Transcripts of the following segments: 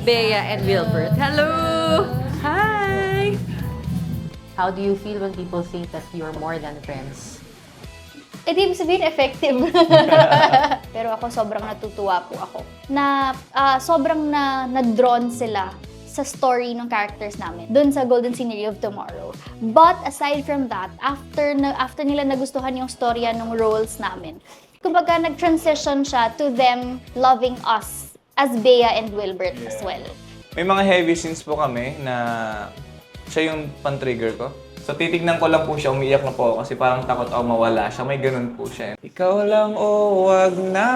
Bea and Wilbert. Hello! Hi! How do you feel when people think that you're more than friends? Eh, di ibig sabihin effective. Pero ako, sobrang natutuwa po ako. Na sobrang na-drawn sila sa story ng characters namin dun sa Golden Scenery of Tomorrow. But aside from that, after nila nagustuhan yung storya ng roles namin, kumbaga nag-transition siya to them loving us as Bea and Wilbert as well. May mga heavy scenes po kami na siya yung pan-trigger ko. So titignan ko lang po siya, umiiyak na po ako kasi parang takot ako mawala siya. May ganun po siya. Ikaw lang o wag na,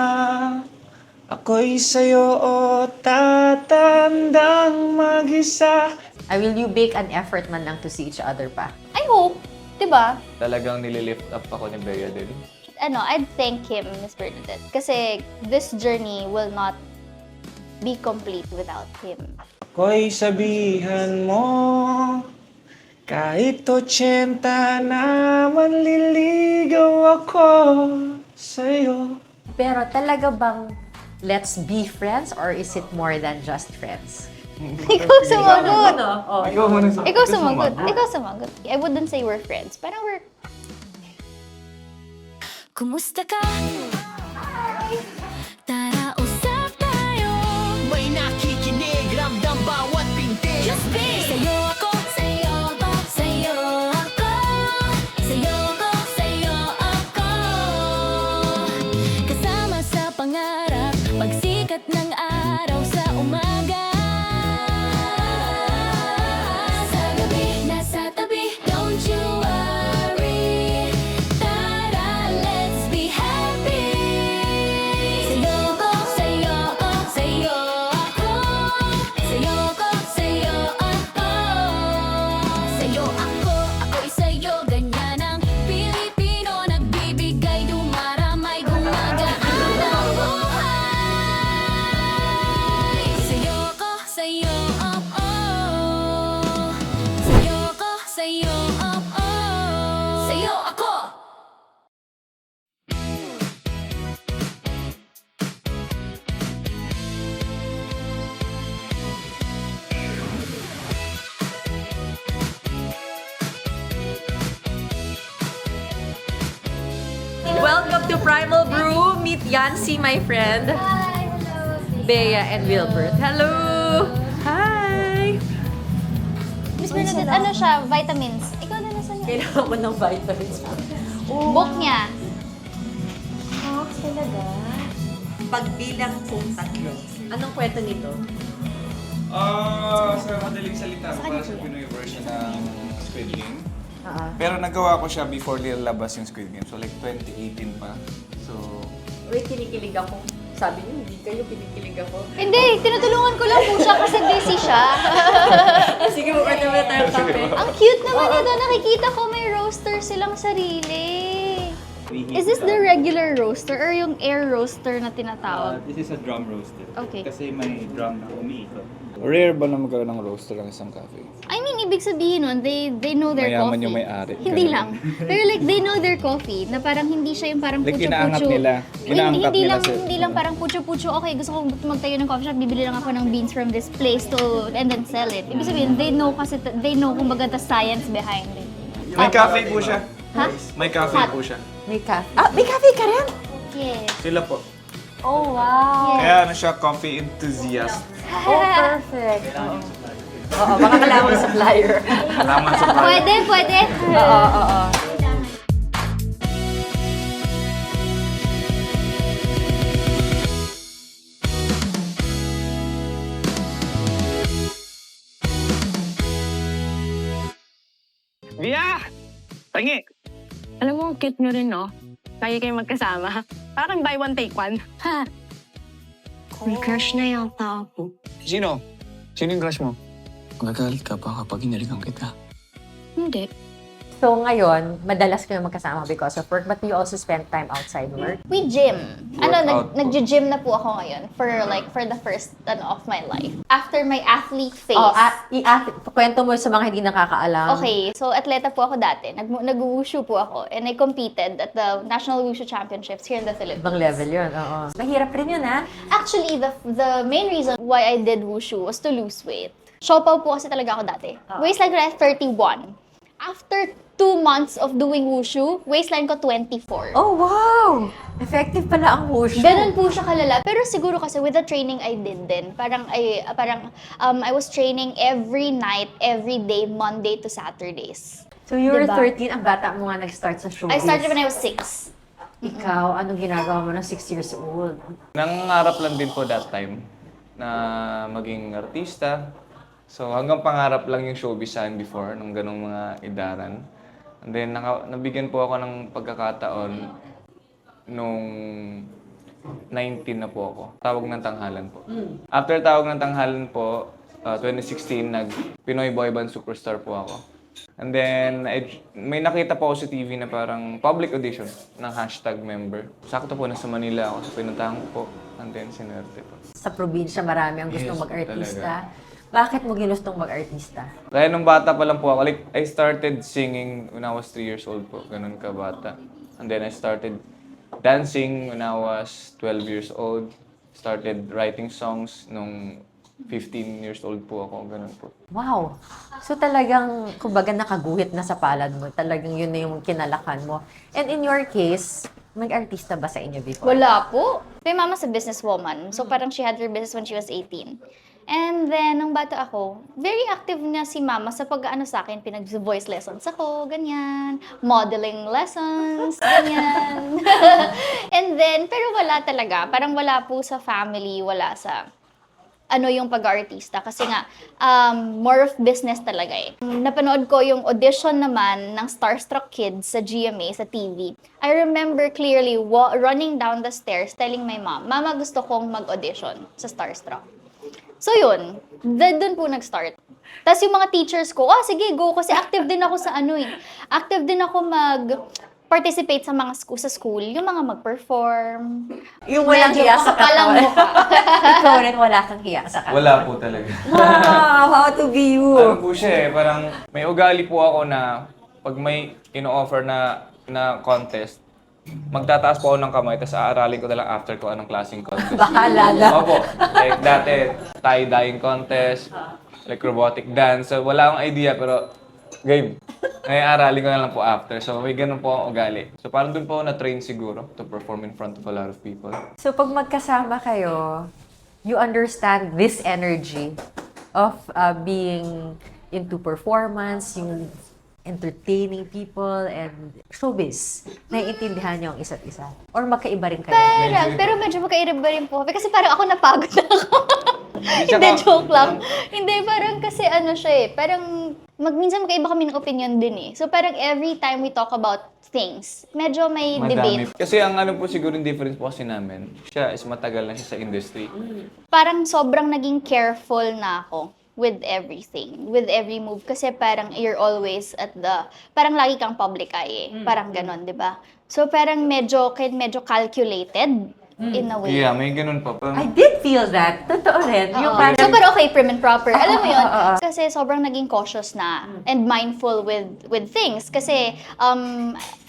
ako'y sa'yo o tatandang mag-isa. Will you make an effort man lang to see each other pa? I hope, di ba? Talagang nililift up ako ni Bea din. I'd thank him, Miss Bernadette. Kasi this journey will not be complete without him. Ako'y sabihan mo, kahit 80 na manliligaw ako sa'yo. Pero talaga bang let's be friends or is it more than just friends? Ikaw sumagot! Ikaw muna sa Ikaw sumagot. Ikaw sumagot. I wouldn't say we're friends. Parang we're... Kumusta ka? Tara, usap tayo. May nakikinig, ramdam bawat pintig. Just be! Sa'yo ako, sa'yo ako, sa'yo ako. Sa'yo ako, sa'yo ako. Kasama sa pangarap, pagsikat ng araw sa umaga. Sa gabi, nasa tabi, don't you worry. Tara, let's be happy. Sa'yo ko, sa'yo ko, sa'yo ako. Sa'yo ko, sa'yo ako. Sa'yo ako, ako'y sa'yo. Ganyan ang Pilipino, nagbibigay, dumaramay, gumagaan ang buhay. Sa'yo ko, sa'yo, oh, oh. Sa'yo ko, sa'yo, oh, oh. Sa'yo ako. Welcome to Primal Brew. Meet Yancy, my friend. Hi! Hello! Bea and Wilbert. Hello! Hi! Miss Bernadette, ano siya? Vitamins. Ikaw na nasa niya. Kailangan mo ng vitamins. Book niya. Talaga? Pagbilang kong tatlo. Anong kwento nito? Sa madaling salita, para sa Pinoy version ng Squid Game. Pero nagawa ko siya before lalabas yung Squid Game. So like 2018 pa. So, Wait, kinikilig ako. Sabi niyo, hindi kayo kinikilig ako. Hindi, tinutulungan ko lang po siya kasi busy siya. Sige, order mo na tayo kape. Ang cute naman nito. Nakikita ko may roaster silang sarili. Is this the regular roaster or yung air roaster na tinatawag? This is a drum roaster. Okay. Kasi may drum na umiikot. rare ba na magkaroon ng roaster ang isang cafe? I mean, ibig sabihin nun, they know their Mayaman coffee. yung may-ari. Hindi Ganun. lang. Pero like, they know their coffee, na parang hindi siya yung parang Like, pucho-pucho. inaangat nila. Inaangkat Hindi nila lang, sa- hindi lang parang pucho-pucho. Okay, gusto ko magtayo ng coffee shop, bibili lang ako ng beans from this place to, and then sell it. Ibig sabihin, they know kasi, they know kumbaga the science behind it. May cafe po siya. Ha? May cafe Hot. po siya. May cafe. Ah, may cafe ka rin? Yes. Sila po. Oh, wow. Kaya ano siya, coffee enthusiast. Oh, perfect. Oo, baka kailangan mo ng supplier. Alaman sa bahay. Pwede, pwede. Oo. Via! Tangi! Alam mo, ang cute nyo rin, no? Lagi kayong magkasama. Parang buy one, take one. Ha? May crush na yata ako. Sino? Sino yung crush mo? Magagalit ka ba kapag hinalikan kita? Hindi. So ngayon, madalas kayo magkasama because of work, but do you also spend time outside work? We gym. Workout po. Nag-gym na po ako ngayon for the first of my life. After my athlete phase. Kwento mo sa mga hindi nakakaalam. Okay, so atleta po ako dati. Nag-wushu po ako and I competed at the National Wushu Championships here in the Philippines. Ibang level yun, oo. Mahirap rin yun, ha? Actually, the main reason why I did wushu was to lose weight. Siopaw po kasi talaga ako dati. Waistline ko na 31. After 2 months of doing wushu, waistline ko 24. Oh, wow! Effective pala ang wushu. Ganun po siya kalala. Pero siguro kasi with the training I did din, I was training every night, every day, Monday to Saturdays. So you were Diba? 13, ang bata mo nga nag-start sa showbiz. I started when I was 6. Ikaw, anong ginagawa mo ng 6 years old? Nangangarap lang din po that time na maging artista. So hanggang pangarap lang yung showbiz sa akin before, nung ganong mga edaran. And then nabigyan po ako ng pagkakataon nung 19 na po ako. Tawag ng tanghalan po. After tawag ng tanghalan po, 2016, nag-Pinoy Boy Band Superstar po ako. And then, may nakita po ako sa TV na parang public audition ng #member. Sakto po, nasa Manila ako. So, pinuntahan ko po. And then, sinerte po. Sa probinsya, marami ang gustong Yes, mag-artista. Bakit mo ginustong mag-artista? Kaya nung bata pa lang po ako, like, I started singing when I was 3 years old po. Ganun ka bata. And then I started dancing when I was 12 years old. Started writing songs nung 15 years old po ako. Ganun po. Wow! So talagang, kumbaga nakaguhit na sa palad mo. Talagang yun na yung kinalakan mo. And in your case, mag-artista ba sa inyo before? Wala po. My mama's a businesswoman. So parang she had her business when she was 18. And then, nung bata ako, very active na si mama sa pag-ano sa akin. Pinag-voice lessons ako, ganyan. Modeling lessons, ganyan. And then, pero wala talaga. Parang wala po sa family, wala sa yung pag-artista. Kasi nga, more of business talaga eh. Napanood ko yung audition naman ng Starstruck Kids sa GMA, sa TV. I remember clearly running down the stairs telling my mom, Mama, gusto kong mag-audition sa Starstruck. So yun, doon po nag-start. Tapos yung mga teachers ko, sige, go. Kasi active din ako sa Active din ako participate sa mga sa school, yung mga mag-perform. Yung walang Medyo hiya sa makapalang katawan. mukha. Ikaw rin, wala kang hiya sa katawan. Wala po talaga. Wow! How to be you? Ano po siya eh, parang may ugali po ako na pag may ino-offer na contest, magtataas po ako ng kamay, tapos aaralin ko na lang after ko anong klaseng contest. Bahala na. Opo. Like dati, tie-dyeing contest, like robotic dance. So wala akong idea, pero game. Ngayon aralin ko na lang po after. So may ganun po akong ugali. So parang dun po ako na-train siguro to perform in front of a lot of people. So pag magkasama kayo, you understand this energy of being into performance, yung entertaining people and showbiz. Naiintindihan niyo ang isa't isa? Or magkaiba rin kayo? Pero medyo magkaiba rin po. Kasi parang ako napagod na ako. Hindi, Tsaka- joke lang. Hindi, parang kasi siya eh. Parang minsan magkaiba kami ng opinion din eh. So parang every time we talk about things, medyo may debate. Kasi ang ano po siguro yung difference po kasi namin, siya is matagal na siya sa industry. Parang sobrang naging careful na ako with everything, with every move. Kasi parang you're always parang lagi kang public eye eh. Parang ganon, di ba? So parang medyo calculated in a way. Yeah, may ganun po. I did feel that. Totoo rin. Yung Oo. parang, So, pero okay, prim and proper. Alam mo yun? oo. Kasi sobrang naging cautious na and mindful with things. Kasi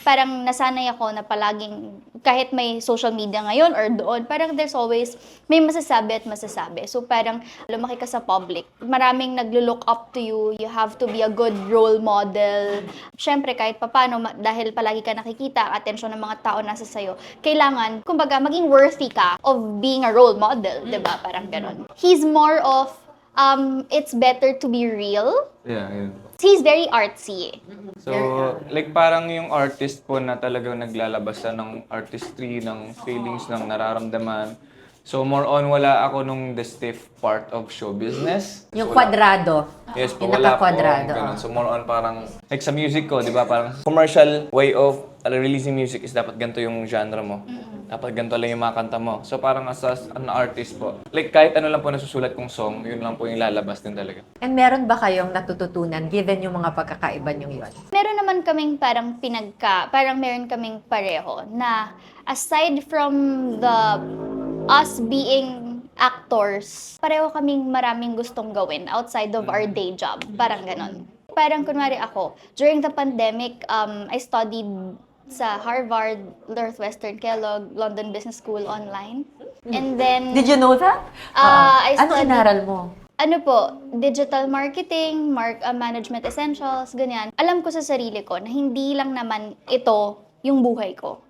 parang nasanay ako na palaging, kahit may social media ngayon or doon, parang there's always, may masasabi at masasabi. So parang lumaki ka sa public. Maraming naglo-look up to you. You have to be a good role model. Siyempre, kahit papano, dahil palagi ka nakikita, atensyon ng mga tao nasa sayo, kailangan, kumbaga, maging worthy ka of being a role model. Diba? Parang ganon. He's more of, it's better to be real. Yeah, yun. He's very artsy eh. So, like parang yung artist po na talagang naglalabas ng artistry, ng feelings, ng nararamdaman. So, more on, wala ako nung the stiff part of show business. yung Wala. kwadrado. Yes po, Yung wala po. naka-kwadrado. Ganun. So, more on parang, like sa music ko, di ba, parang commercial way of releasing music is dapat ganito yung genre mo. dapat ganito lang yung mga kanta mo. So parang as an artist po, like kahit ano lang po nasusulat kong song, yun lang po yung lalabas din talaga. And meron ba kayong natututunan given yung mga pagkakaiba nyo yun? Meron naman kaming parang meron kaming pareho na aside from us being actors, pareho kaming maraming gustong gawin outside of our day job. Parang ganon. Parang kunwari ako, during the pandemic, I studied sa Harvard, Northwestern Kellogg, London Business School online. And then, Did you know that? I Ano studied- inaral mo? ano po, digital marketing, management essentials, ganyan. Alam ko sa sarili ko na hindi lang naman ito yung buhay ko.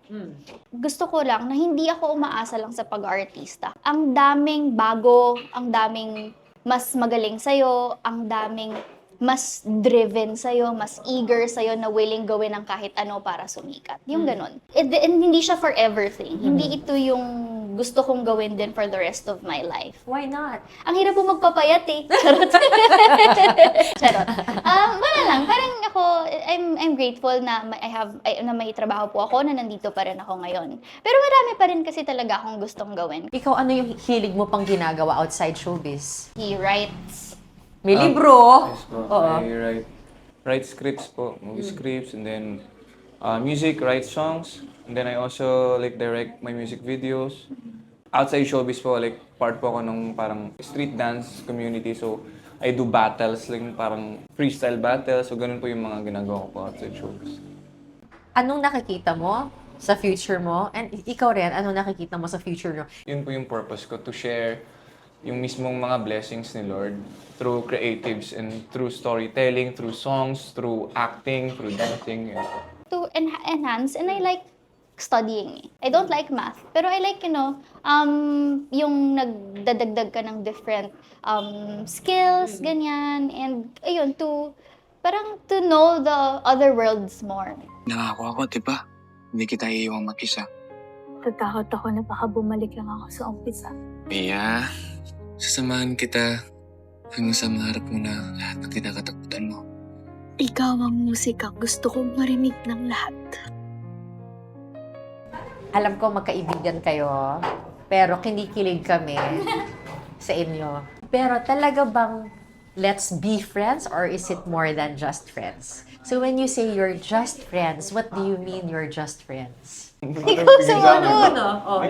Gusto ko lang na hindi ako umaasa lang sa pag-artista. Ang daming bago, ang daming mas magaling sa'yo, ang daming mas driven sa'yo, mas eager sa'yo na willing gawin ang kahit ano para sumikat. Yung ganun. And hindi siya forever thing. Hindi ito yung gusto kong gawin din for the rest of my life. Why not? Ang hirap po magpapayat eh. Charot. Charot. Wala lang. Parang ako, I'm grateful na na may trabaho po ako, na nandito pa rin ako ngayon. Pero marami pa rin kasi talaga akong gustong gawin. Ikaw, ano yung hilig mo pang ginagawa outside showbiz? He writes. May libro. Yes po. Oo. I write scripts po, movie scripts, and then music, write songs, and then I also like direct my music videos. Outside showbiz po, like part po ako nung parang street dance community, so I do battles, like parang freestyle battles, so ganun po yung mga ginagawa ko po outside showbiz. Anong nakikita mo sa future mo? And ikaw rin, anong nakikita mo sa future mo? Yun po yung purpose ko, to share yung mismong mga blessings ni Lord through creatives and through storytelling, through songs, through acting, through dancing. Yun. To enhance, and I like studying. I don't like math, pero I like, yung nagdadagdag ka ng different skills, ganyan, and ayun, parang to know the other worlds more. Nangako ako, di ba? Hindi kita iiwang mag-isa. Tatakot ako na baka bumalik lang ako sa umpisa. Mia, sasamahan kita hanggang sa maharap mo na lahat ng kinakatakutan mo. Ikaw ang musika. Gusto kong marinig ng lahat. Alam ko magkaibigan kayo, pero kinikilig kami sa inyo. Pero talaga bang let's be friends, or is it more than just friends? So when you say you're just friends, what do you mean you're just friends? Ikaw sumagot.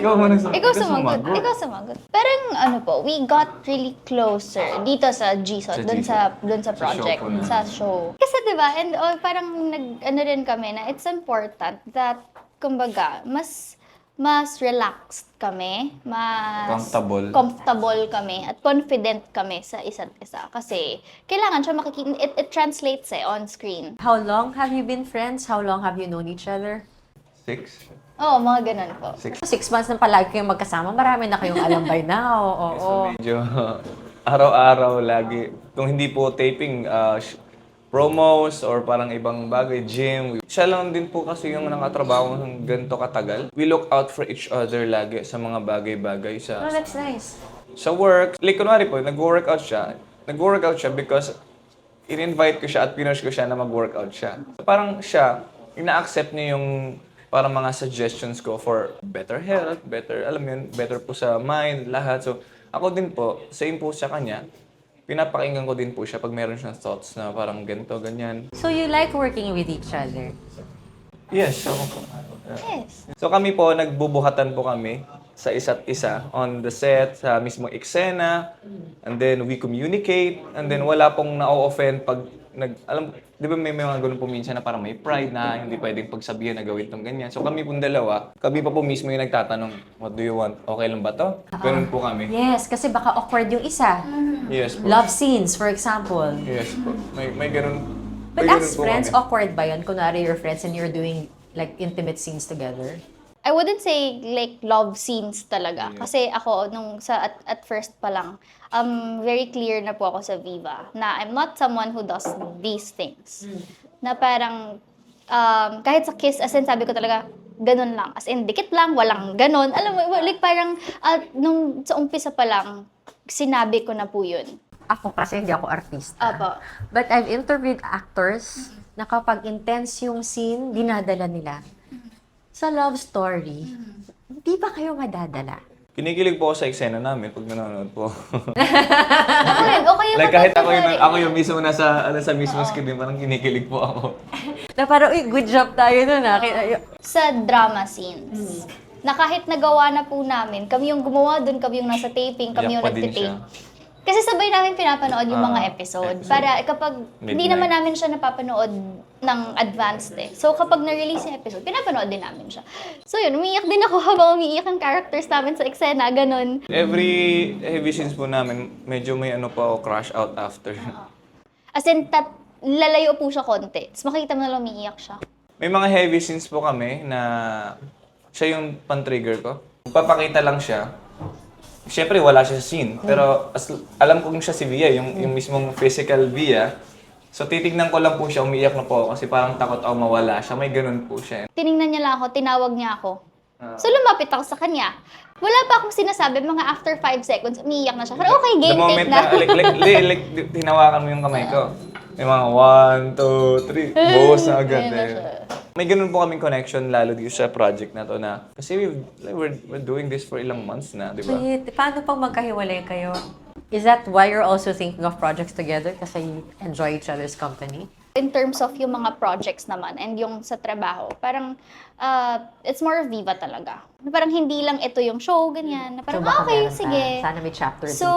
Ikaw mo nang Ikaw sumagot. Ikaw sumagot. Parang po, we got really closer dito sa GSOT, dun sa project, show po na. sa show. Kasi diba, and parang rin kami na it's important that, kumbaga, mas relaxed kami, mas comfortable kami, at confident kami sa isa't isa. Kasi kailangan siya it translates on screen. How long have you been friends? How long have you known each other? 6? Oo, mga ganun po. 6 months na palagi kayong magkasama, marami na kayong alam by now. Oo. So medyo araw-araw lagi. Kung hindi po taping, promos or parang ibang bagay, gym. Siya lang din po kasi yung nakatrabaho ng ganito katagal. We look out for each other lagi sa mga bagay-bagay Oh, that's nice. sa work. Like, kunwari po, nag-workout siya. Nag-workout siya because in-invite ko siya at pinush ko siya na mag-workout siya. Parang siya, ina-accept niya yung parang mga suggestions ko for better health, better, alam mo yun, better po sa mind, lahat. So, ako din po, same po sa kanya. Pinapakinggan ko din po siya pag meron siyang thoughts na parang ganito, ganyan. So you like working with each other? Yes, ako po. Yes. So kami po, nagbubuhatan po kami sa isa't isa on the set, sa mismong eksena, and then we communicate, and then wala pong na-offend pag di ba may mga ganun po minsan na parang may pride na hindi pwedeng pagsabihan na gawin tong ganyan. So kami pong dalawa, kami pa po mismo yung nagtatanong, what do you want? Okay lang ba to? Ganun po kami. Yes, kasi baka awkward yung isa. Yes po. Love scenes, for example. Yes po. May ganun. But may as ganun po friends, kami. awkward ba yun? Kunwari you're friends and you're doing like intimate scenes together? I wouldn't say like love scenes talaga. Kasi ako, at first pa lang, very clear na po ako sa Viva na I'm not someone who does these things. Na parang, kahit sa kiss, as in sabi ko talaga, ganun lang. As in, dikit lang, walang ganun. Alam mo, like parang, nung sa umpisa pa lang, sinabi ko na po yun. Ako kasi hindi ako artista. Apo. But I've interviewed actors na kapag intense yung scene, dinadala nila. Sa love story, Hindi ba kayo madadala? Kinikilig po ako sa eksena namin pag nanonood po. Okay Like kahit ako yung mismo nasa mismo screen, parang kinikilig po ako. Na parang, uy, good job tayo nun ah. Sa drama scenes. Na kahit nagawa na po namin, kami yung gumawa dun, kami yung nasa taping, kami yung Iyak pa din nagtitape. siya. Kasi sabay namin pinapanood yung mga episode. Para kapag hindi Midnight. naman namin siya napapanood ng advanced eh. So kapag na-release yung episode, pinapanood din namin siya. So yun, umiiyak din ako habang umiiyak ang characters namin sa eksena, ganun. Every heavy scenes po namin, medyo may ano po ako, crash out after. As in, lalayo po siya konti. Tapos makita mo na lang umiiyak siya. May mga heavy scenes po kami na siya yung pan-trigger ko. Papakita lang siya. Siyempre, wala siya sa scene. Pero alam ko siya si Via, yung mismong physical Via. So, titignan ko lang po siya, umiiyak na po ako kasi parang takot ako mawala siya. May ganun po siya. Tiningnan niya lang ako, tinawag niya ako. So lumapit ako sa kanya. Wala pa akong sinasabi, mga after 5 seconds, umiiyak na siya. Pero okay, The game, take moment na. like, tinawakan mo yung kamay ko. May mga 1, 2, 3, buhos na agad Ganun na eh. siya. May ganun po kaming connection lalo dito sa project na to na kasi we're doing this for ilang months na, di ba? Sweet. Paano pag magkahiwalay kayo? Is that why you're also thinking of projects together? Kasi you enjoy each other's company? In terms of yung mga projects naman and yung sa trabaho, parang it's more of Viva talaga. Parang hindi lang ito yung show, ganyan. Na parang, baka okay, meron pa. sige. Sana may chapter So,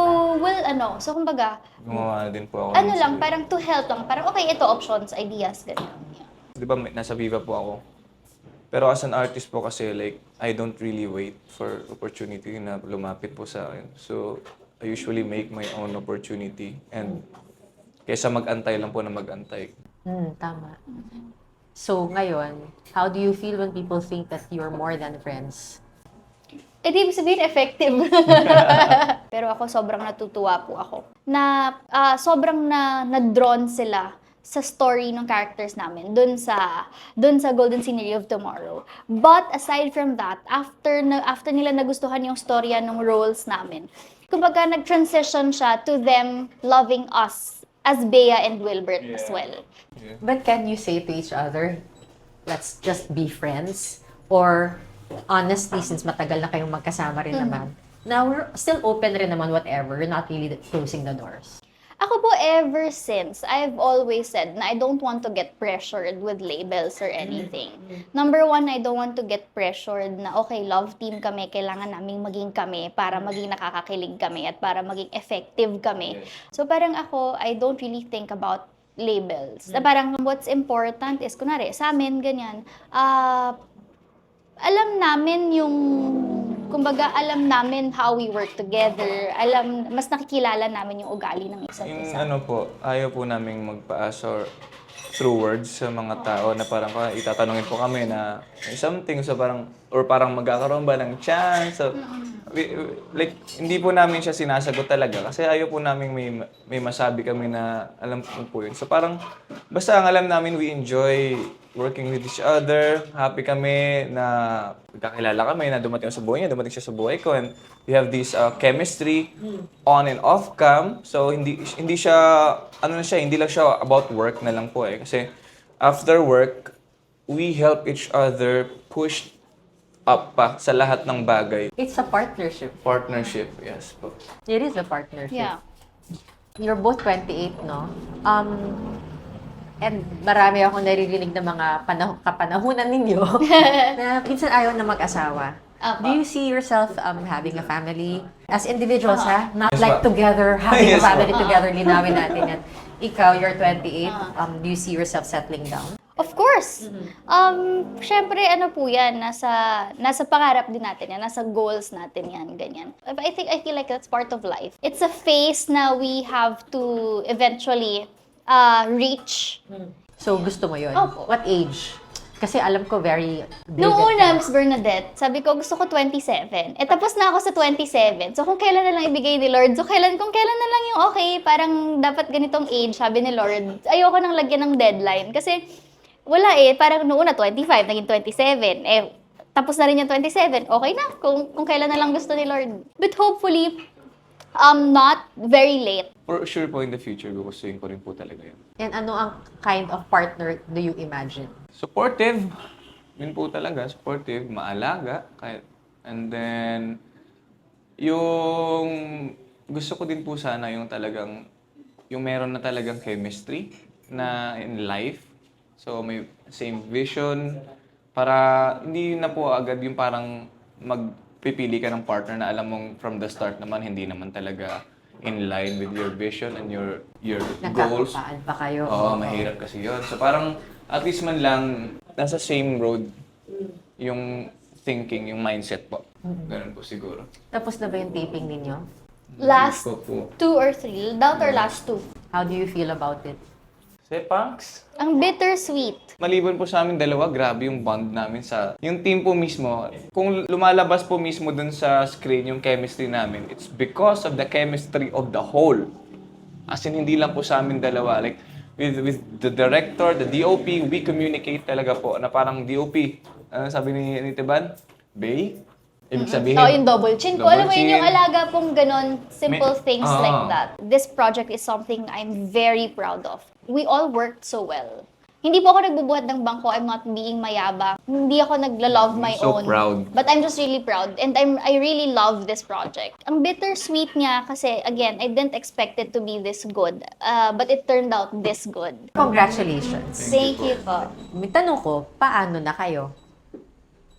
so kumbaga, Gumawa din po ako. ano lang, parang to help lang. Parang, okay, ito options, ideas, ganyan. Di ba nasa Viva po ako? Pero as an artist po kasi like, I don't really wait for opportunity na lumapit po sa akin. So, I usually make my own opportunity and kaysa mag-antay lang po na mag-antay. Tama. So, ngayon, how do you feel when people think that you're more than friends? Eh, di ibig sabihin, effective. Pero ako, sobrang natutuwa po ako. Na sobrang na-drawn sila sa story ng characters namin dun sa Golden Scenery of Tomorrow. But aside from that, after nila nagustuhan yung storya ng roles namin, kumbaga nag-transition siya to them loving us as Bea and Wilbert as well. But can you say to each other, let's just be friends? Or, honestly, since matagal na kayong magkasama rin naman, now we're still open rin naman whatever, you're not really closing the doors. Ako po, ever since, I've always said na I don't want to get pressured with labels or anything. Number one, I don't want to get pressured na, okay, love team kami, kailangan naming maging kami para maging nakakakilig kami at para maging effective kami. So parang ako, I don't really think about labels. Na parang what's important is, kunwari, sa amin, ganyan, alam namin yung kumbaga, alam namin how we work together. Mas nakikilala namin yung ugali ng isa't Yung isa. ano po, ayaw po naming magpa-assure through words sa mga tao na parang itatanungin po kami na may something, so parang, or parang magkakaroon ba ng chance. So, like, hindi po namin siya sinasagot talaga kasi ayaw po namin may masabi kami na alam po yun. So parang, basta ang alam namin, we enjoy working with each other, happy kami na magkakilala kami, na dumating ako sa buhay niya, dumating siya sa buhay ko, and we have this chemistry on and off cam. So hindi siya, hindi lang siya about work na lang po eh. Kasi after work, we help each other push up pa sa lahat ng bagay. It's a partnership. Partnership, yes po. It is a partnership. Yeah. You're both 28, no? And marami akong naririnig na mga kapanahunan ninyo na minsan ayaw na mag-asawa. Apa. Do you see yourself having a family as individuals, ha? Not Yes, like ma'am. together, having Yes, a family ma'am. together, linawin natin yan. Ikaw, you're 28. Do you see yourself settling down? Of course. Syempre, ano po yan, nasa pangarap din natin yan, nasa goals natin yan, ganyan. I feel like that's part of life. It's a phase na we have to eventually reach. So, gusto mo yun? Opo. What age? Kasi alam ko very... Noong vivid una, ka. Miss Bernadette, sabi ko gusto ko 27. Eh tapos na ako sa 27. So kung kailan na lang ibigay ni Lord, kung kailan na lang yung okay, parang dapat ganitong age, sabi ni Lord. Ayoko nang lagyan ng deadline. Kasi wala eh, parang noong una 25, naging 27. Eh, tapos na rin yung 27. Okay na, kung kailan na lang gusto ni Lord. But hopefully, not very late. For sure po in the future, gugustuhin ko rin po talaga yun. And ano ang kind of partner do you imagine? Supportive. Yun po talaga, supportive, maalaga. Kahit And then, yung gusto ko din po sana yung talagang, yung meron na talagang chemistry na in life. So, may same vision. Para hindi na po agad yung parang magpipili ka ng partner na alam mong from the start naman, hindi naman talaga in line with your vision and your goals. Nagkakapaan pa kayo. Oo, mahirap kasi yun. So parang at least man lang nasa same road yung thinking, yung mindset po. Ganun po siguro. Tapos na ba yung taping ninyo? Last Gusto po. 2 or 3. Doubt or last 2. How do you feel about it? Sepangs. Ang bittersweet. Maliban po sa amin dalawa, grabe yung bond namin sa... Yung team po mismo, kung lumalabas po mismo dun sa screen yung chemistry namin, it's because of the chemistry of the whole. As in, hindi lang po sa amin dalawa. Like, with the director, the DOP, we communicate talaga po na parang DOP. Ano sabi ni Tiban? Bay? Ibig sabihin... So, yung double chin ko. double Alam mo yun, yung chin. alaga pong ganon, simple things Ah. like that. This project is something I'm very proud of. We all worked so well. Hindi po ako nagbubuhat ng bangko. I'm not being mayabang. Hindi ako nagla-love my so own. proud. But I'm just really proud. And I really love this project. Ang bittersweet niya kasi, again, I didn't expect it to be this good. But it turned out this good. Congratulations. Thank you po. May tanong ko, paano na kayo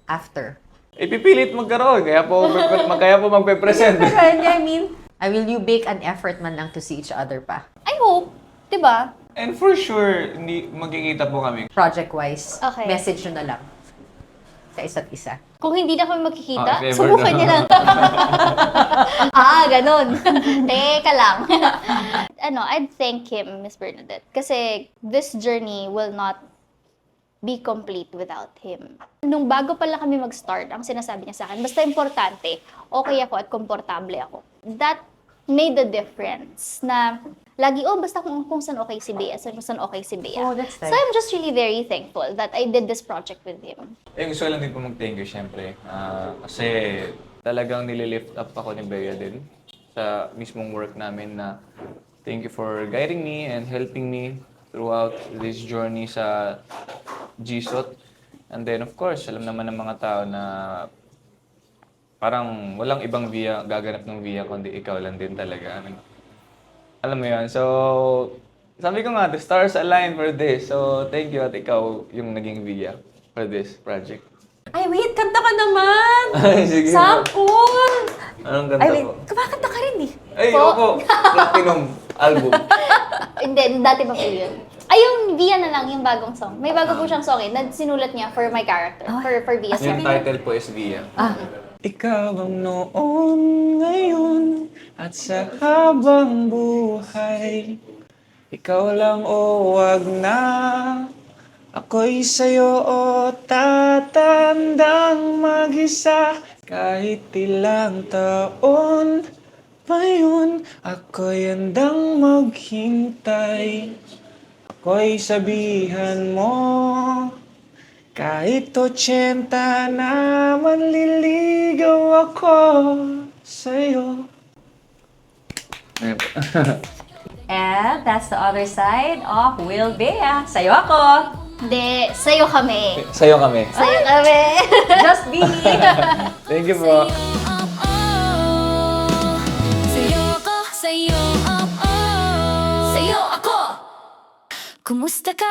after? Ipipilit magkaroon, kaya po magpe-present. Pero I mean, will you make an effort man lang to see each other pa? I hope. Diba? And for sure, hindi magkikita po kami. Project-wise, Okay. message nyo na lang sa isa't isa. Kung hindi na kami magkikita, if ever subukan na. niya lang. Ganon. Teka lang. I'd thank him, Miss Bernadette. Kasi this journey will not be complete without him. Nung bago pala kami mag-start, ang sinasabi niya sa akin, basta importante, okay ako at komportable ako. That made the difference na lagi, basta kung saan okay si Bea, kung saan okay si Bea. Oh, that's nice. So I'm just really very thankful that I did this project with him. Gusto ko lang din po mag-thank you, syempre. Kasi talagang nililift up ako ni Bea din sa mismong work namin na thank you for guiding me and helping me throughout this journey sa GSOT. And then, of course, alam naman ng mga tao na parang walang ibang via, gaganap ng via, kundi ikaw lang din talaga. Alam mo yan. So, sabi ko nga, the stars align for this. So, thank you at ikaw yung naging via for this project. Ay, wait! Kanta ka naman! Ay, sige. Sample! Anong ganda Ay, wait! po? Kumakanta ka rin eh. Ay, opo. Platinum album. Hindi, dati pa po yun. Ay, yung Via na lang, yung bagong song. May bago po siyang song na sinulat niya for my character, for Via. Yung title po is Via. Ah. Ikaw ang noon, ngayon, at sa habang buhay. Ikaw lang o wag na, ako'y sa'yo o tatandang mag-isa. Kahit ilang taon pa yun, ako'y handang maghintay. Ako'y sabihan mo, kahit 80 na manliligaw ako sa'yo. And that's the other side of Will Bea. Sa'yo ako. Hindi, sa'yo kami. Sa'yo kami. Sa'yo kami. Just be. Thank you po. Sa'yo ko, sa'yo ako. Sa'yo ako. Kumusta ka?